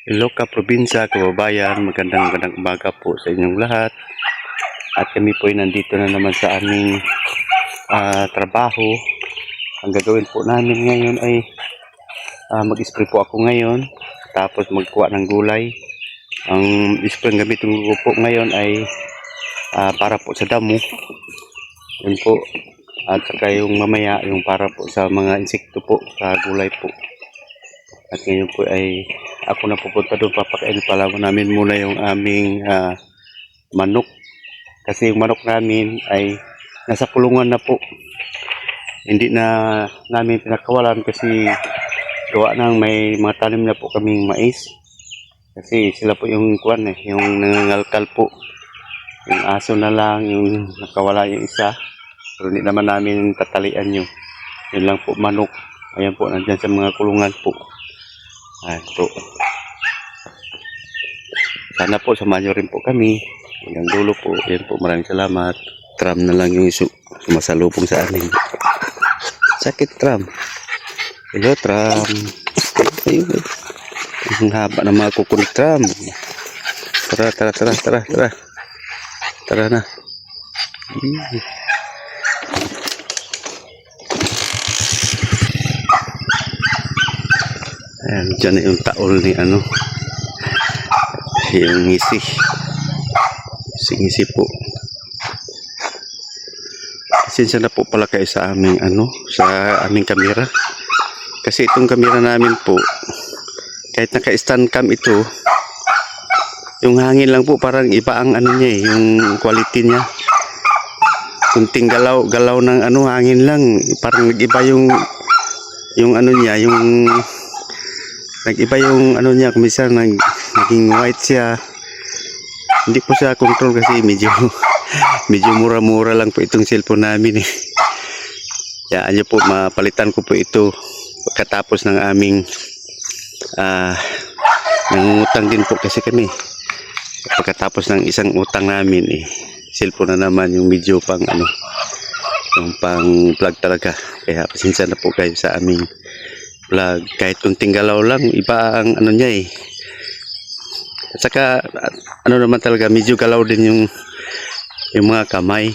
Hello ka probinsya, kababayan, magandang umaga po sa inyong lahat. At kami po ay nandito na naman sa aming trabaho. Ang gagawin po namin ngayon ay mag-spray po ako ngayon, tapos magkuha ng gulay. Ang spray ng gamitin ko po ngayon ay para po sa damo. Yun po. At saka yung mamaya yung para po sa mga insekto po, sa gulay po. At ngayon po ay ako na pupunta doon, papakain pala namin muna yung aming manok. Kasi yung manok namin ay nasa kulungan na po. Hindi na namin pinakawalan kasi gawa ng may mga tanim na po kaming mais. Kasi sila po yung kuwan yung nangangalkal po. Yung aso na lang, yung nakawala yung isa. Pero hindi naman namin tatalian yun. Yun lang po manok. Ayan po, nandyan sa mga kulungan po. Ayan po. Sana po samahan nyo rin po kami hanggang dulo po. Ayan po, maraming salamat. Tram na lang yung sumasalubong sa amin. Sakit tram. Hello tram. Ayun. Ang haba na mga kukunik tram. Tara. Tara na. Ayan, dyan na yung taol ni yung ngisi. Ngisi po. Pasensya na po pala kayo sa aming sa aming kamera. Kasi itong kamera namin po, kahit naka-stand cam ito, yung hangin lang po parang iba ang niya yung quality niya. Kunting galaw ng hangin lang, parang nag-iba yung niya, yung nag-iba yung niya, kumisa naging white siya. Hindi po siya control kasi medyo mura-mura lang po itong cellphone namin Yaan nyo po, mapalitan ko po ito pagkatapos ng aming nangungutang din po kasi kami. Pagkatapos ng isang utang namin cellphone na naman yung medyo pang yung pang vlog talaga. Kaya pasensya na po kayo sa aming vlog. Kahit kunting galaw lang, iba ang niya At saka naman talaga, medyo galaw din yung mga kamay.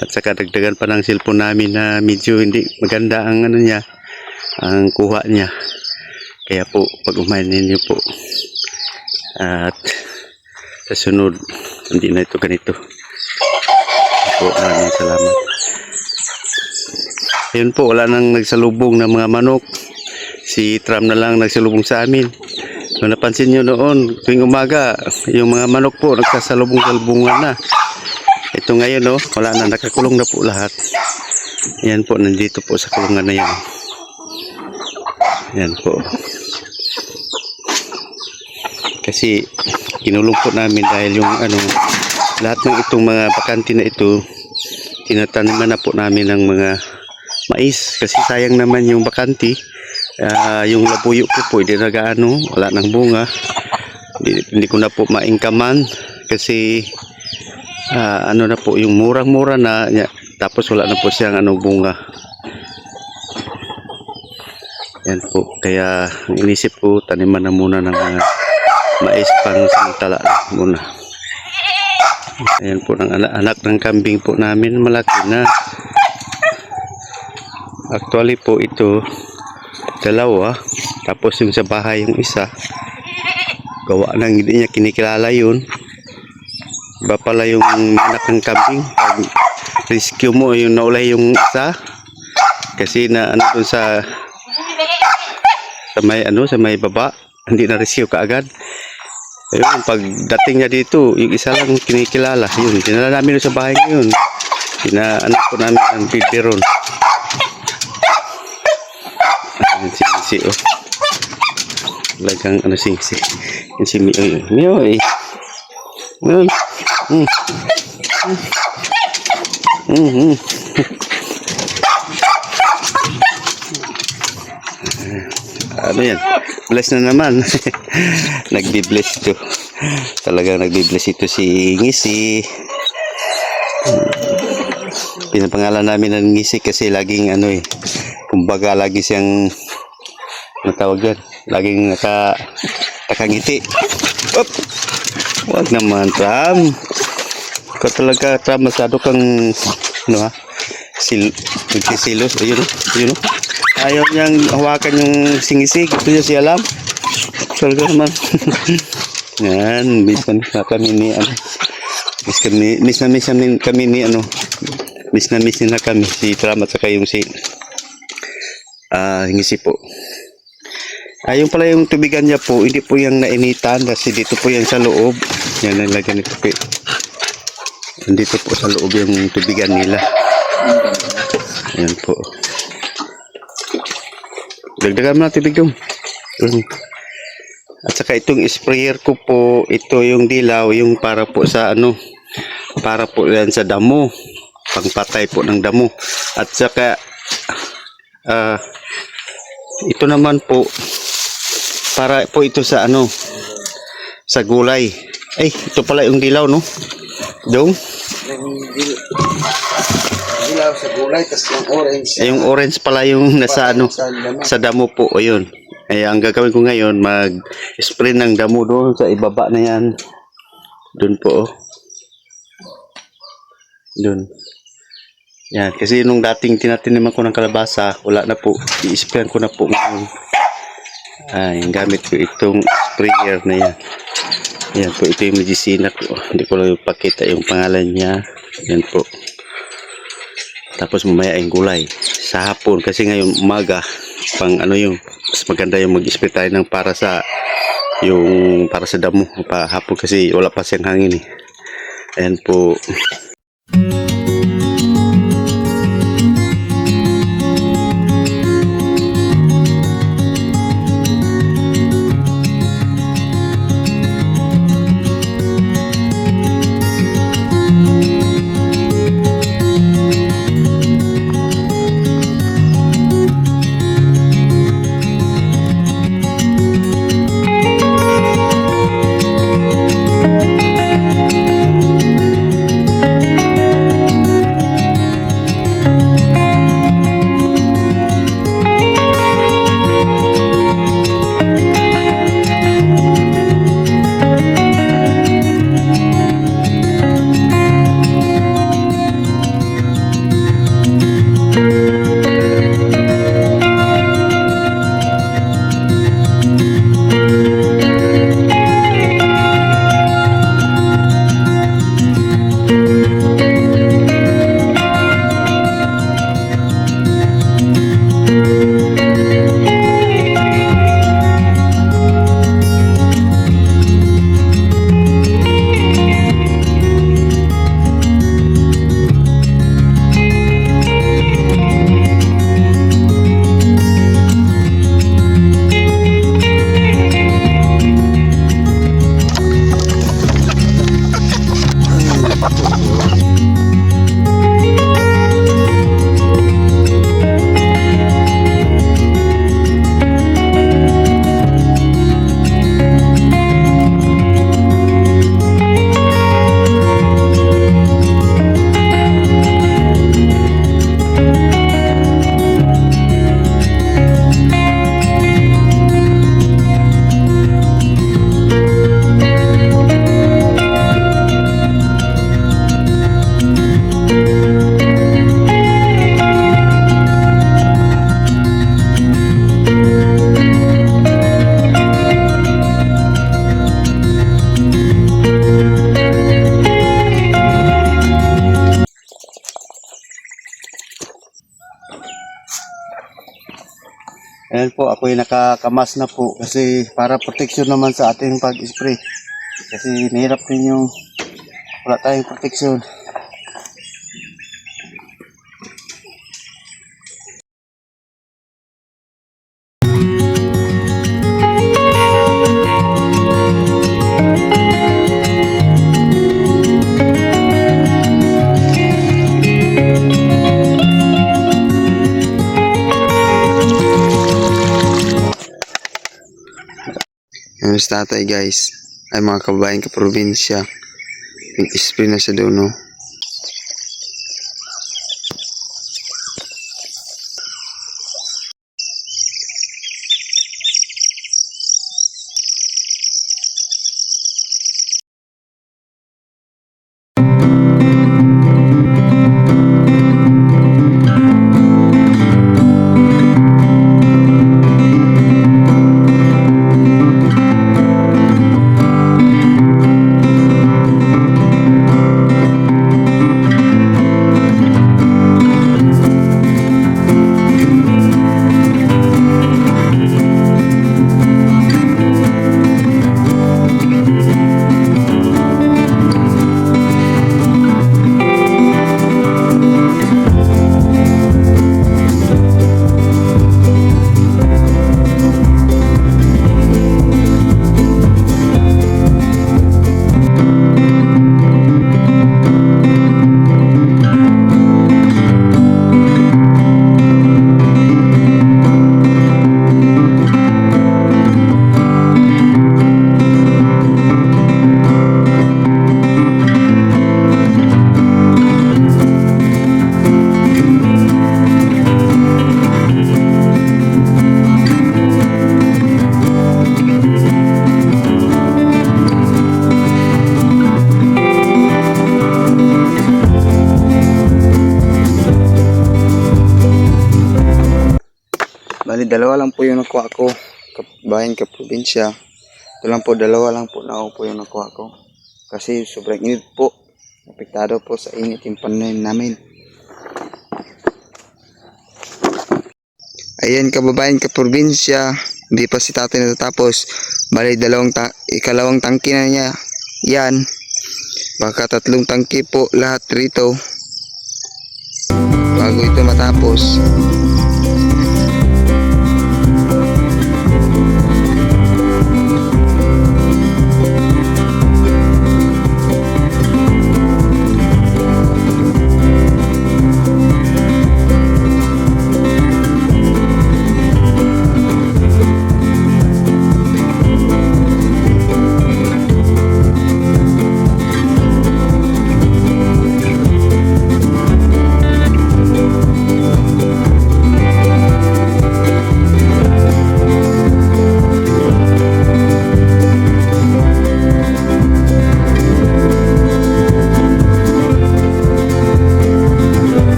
At saka dagdagan pa ng cellphone namin na medyo hindi maganda ang niya, ang kuha niya. Kaya po, pag umainin niyo po. At sa sunod, hindi na ito ganito. Po, maraming salamat. Ayun po, wala nang nagsalubong ng mga manok. Si Tram na lang nagsalubong sa amin. Kung napansin nyo noon, tuwing umaga, yung mga manok po nagsasalubong-salubungan na. Ito ngayon wala na, nakakulong na po lahat. Yan po, nandito po sa kulungan na yan. Yan po. Kasi kinulong po namin dahil yung lahat ng itong mga bakanti na ito, tinataniman na po namin ng mga mais. Kasi sayang naman yung bakanti. Yung labuyo ko po hindi wala nang bunga. Hindi ko na po maingkaman kasi na po yung murang-mura na tapos wala na po siyang bunga. Yan po, kaya inisip ko taniman na muna ng mga mais pang samantala muna. Ayan po, ng anak ng kambing po namin, malaki na. Actually po ito dalawa, tapos yung sa bahay yung isa, gawa ng hindi niya kinikilala yun. Iba pala yung anak ng kambing. Pag rescue mo yung naulay yung isa, kasi na dun sa may baba, hindi na rescue kaagad. Ayun, pagdating niya dito, yung isa lang kinikilala yun, dinala namin sa bahay yun, po namin ang biberon. Singsi talagang singsi yung si Mio yan, bless na naman. Nagbi-bless ito, talagang nagbi-bless ito si Ngisi. Pinapangalan namin ng Ngisi kasi laging kumbaga lagi siyang natawag yan, laging Nakangiti. Up! Wag naman, Tram. Ikaw talaga, Tram, masyado kang, ano ha? Nagsisilos. Ayun, ayun. Ayaw niyang hawakan yung singisig. Ito niya si Alam. Talaga naman. Yan, miss na kami ni, ano. Miss na kami ni, ano. Miss na kami si Tram at saka yung si hingisi po. Yung pala yung tubigan niya po, hindi po yung nainitan kasi dito po yan sa loob. Yan ang lagyan nito po. Dito po sa loob yung tubigan nila. Ayan po. Dagdagan mo na tubig dong. At saka itong sprayer ko po, ito yung dilaw, yung para po sa ano, para po yan sa damo. Pangpatay po ng damo. At saka ito naman po para po ito sa ano, sa gulay. Ay, ito pala yung dilaw, no? Dong? Dilaw sa gulay, tapos yung orange. Yung orange pala yung nasa ano, sa damo po. Ayun. Ay, ang gagawin ko ngayon, mag-spray ng damo doon sa ibaba na yan. Doon po, oh. Doon. Yan, kasi nung dating tinataniman ko ng kalabasa, wala na po. I-sprayan ko na po ngayon. Gamit ko itong sprayer na yan. Yan po, ito yung medicina ko. Hindi ko lang ipakita yung pangalan niya. Yan po. Tapos mamaya yung gulay. Sa hapon, kasi ngayon umaga, pang ano yung, mas maganda yung mag-spray tayo ng para sa damo. Pa hapon kasi wala pa siyang hangin eh. Ayan po. Ayan po, ako yung nakakamas na po kasi para protection naman sa ating pag-spray. Kasi mahirap din yung wala tayong protection. Yung sa tatay guys, ay mga kababayan ka probinsya, nag-spray na siya doon, no? Bali, dalawa lang po yung nakuha ko. Bayan ka probinsya. Ito lang po, dalawa lang po na po yung nakuha ko. Kasi sobrang init po. Apektado po sa init yung pananim namin. Ayan, kababayan ka probinsya. Hindi pa si tatay natatapos. Bali, ikalawang tangki na niya. Yan. Baka 3 tangki po lahat rito. Bago ito matapos.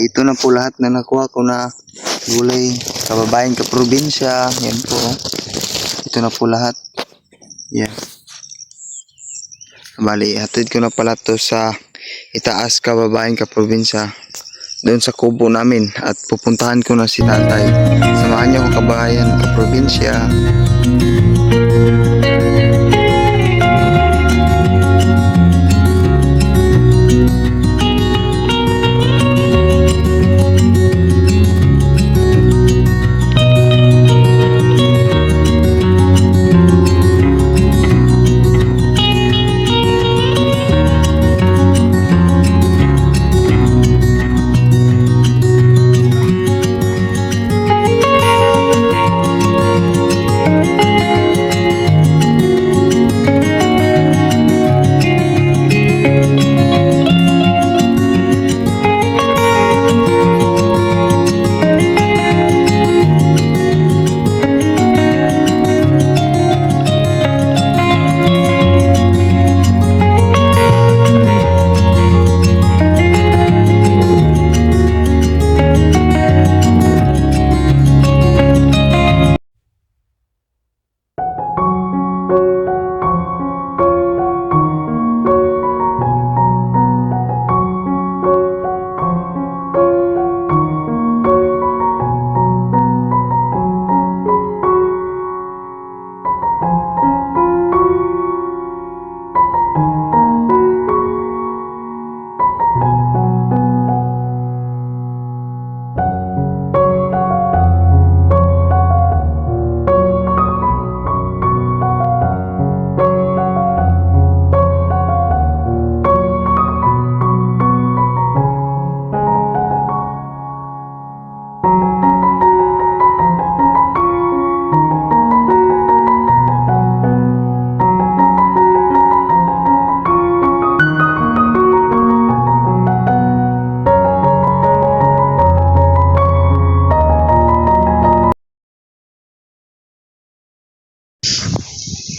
ito na po lahat na nakuha ko na gulay. Kababayan ka probinsya. Yan po. Ito na po lahat. Yan. Bali, hatid ko na pala to sa itaas, kababayan ka probinsya. Doon sa kubo namin. At pupuntahan ko na si tatay. Samahan niyo ako, kababayan ka probinsya.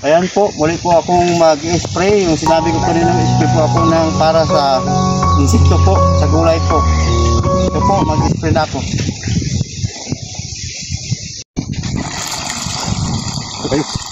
Ayan po, muli po akong mag-spray. Yung sinabi ko kanina, spray po ako ng para sa insekto po, sa gulay po. Ito po, mag-spray na ako. Okay.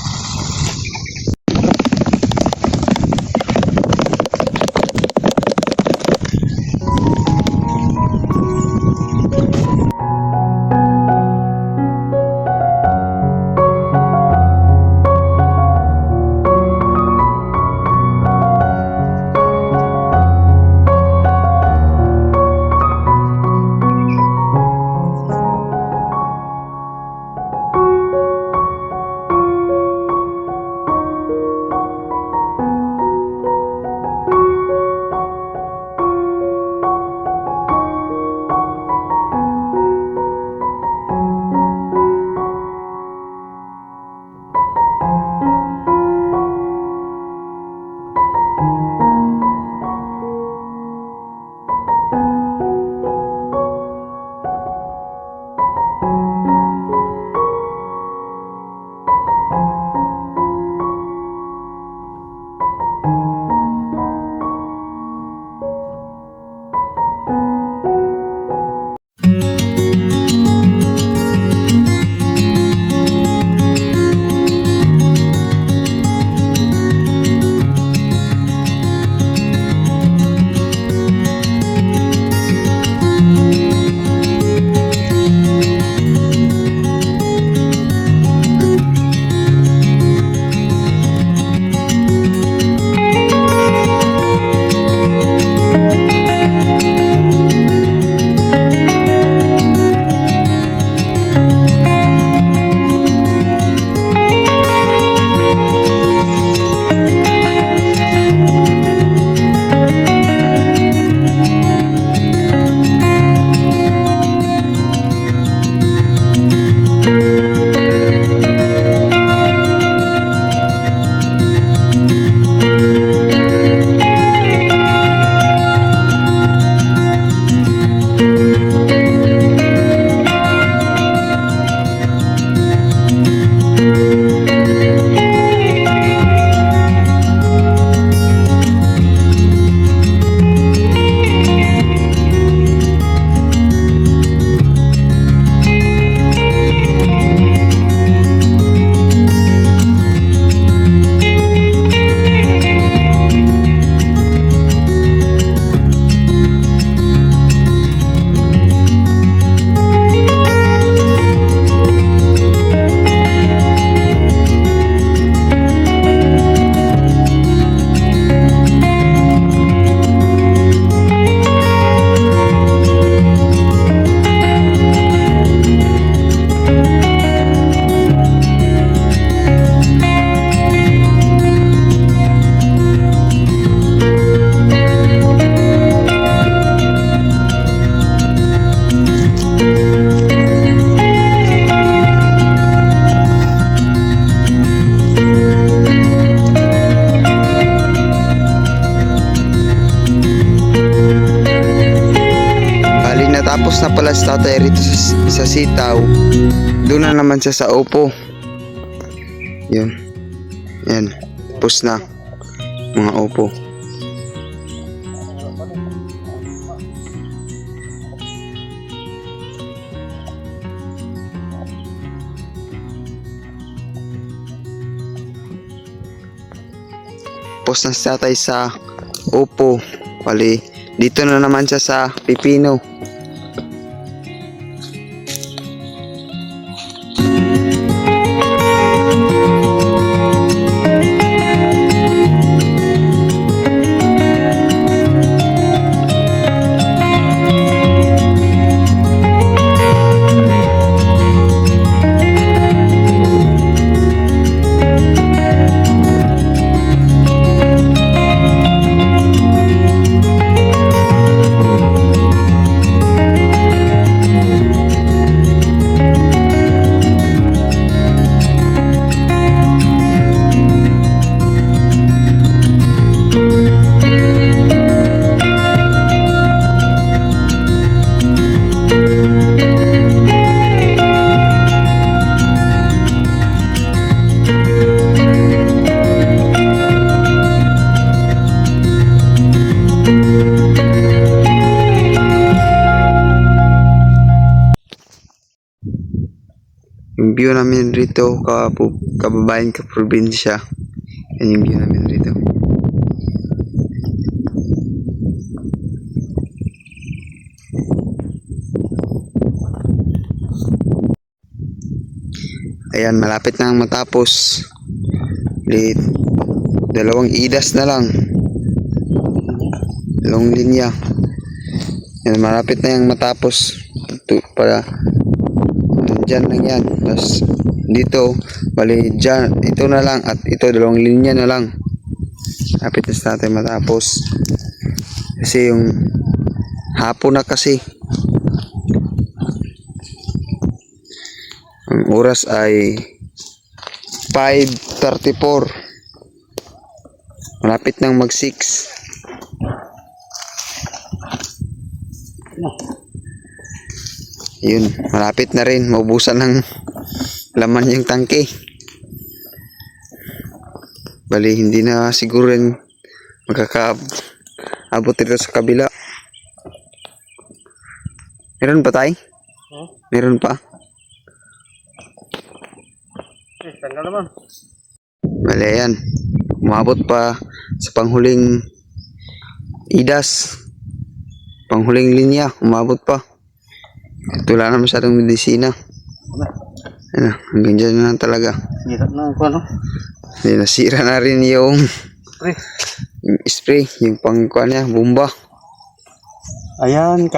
natapos na pala si tatay rito sa sitaw, doon na naman siya sa upo. Yun. Yan. Tapos na. Mga upo. Tapos na si tatay sa upo. Bali, dito na naman siya sa pipino. Yung view namin rito, kababayan ka probinsya. Yan yung view namin rito. Ayan, malapit na matapos. Dalawang idas na lang. Dalawang linya. Yan, malapit na yung matapos. Para dyan lang yan. Tapos dito, bali dyan, ito na lang at ito, dalawang linya na lang. Lapit na natin matapos. Kasi yung hapon na kasi. Ang oras ay 5:34. Malapit nang mag 6. Yun, malapit na rin. Maubusan ng laman yung tangke. Bali, hindi na siguro rin makakaabot dito sa kabila. Meron pa tayo? Meron pa? Bali, yan. Umabot pa sa panghuling idas. Panghuling linya. Umabot pa. Ito wala na masyadong medisina. Ano, hanggang dyan na talaga. Sira na ako, ano? Nasira na rin yung spray, yung pangkuan niya, bomba. Ayan,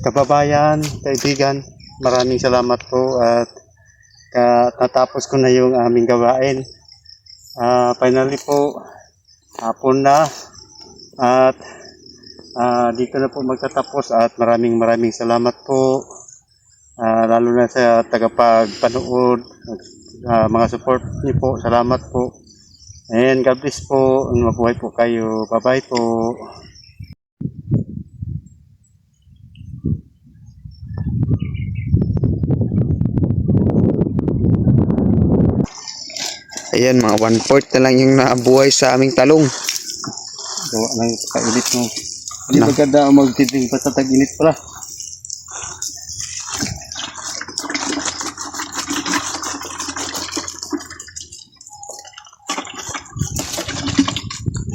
kababayan, kaibigan, maraming salamat po at natapos ko na yung aming gawain. Finally po, hapon na at dito na po magtatapos at maraming salamat po, lalo na sa tagapagpanood, mga support niyo po, salamat po. And God bless po, mabuhay po kayo, bye bye po. Ayan, mga 1/4 na lang yung nabuhay sa aming talong. Gawa lang kainit mo. Hindi maganda ang magtiting pa sa tag-init pala.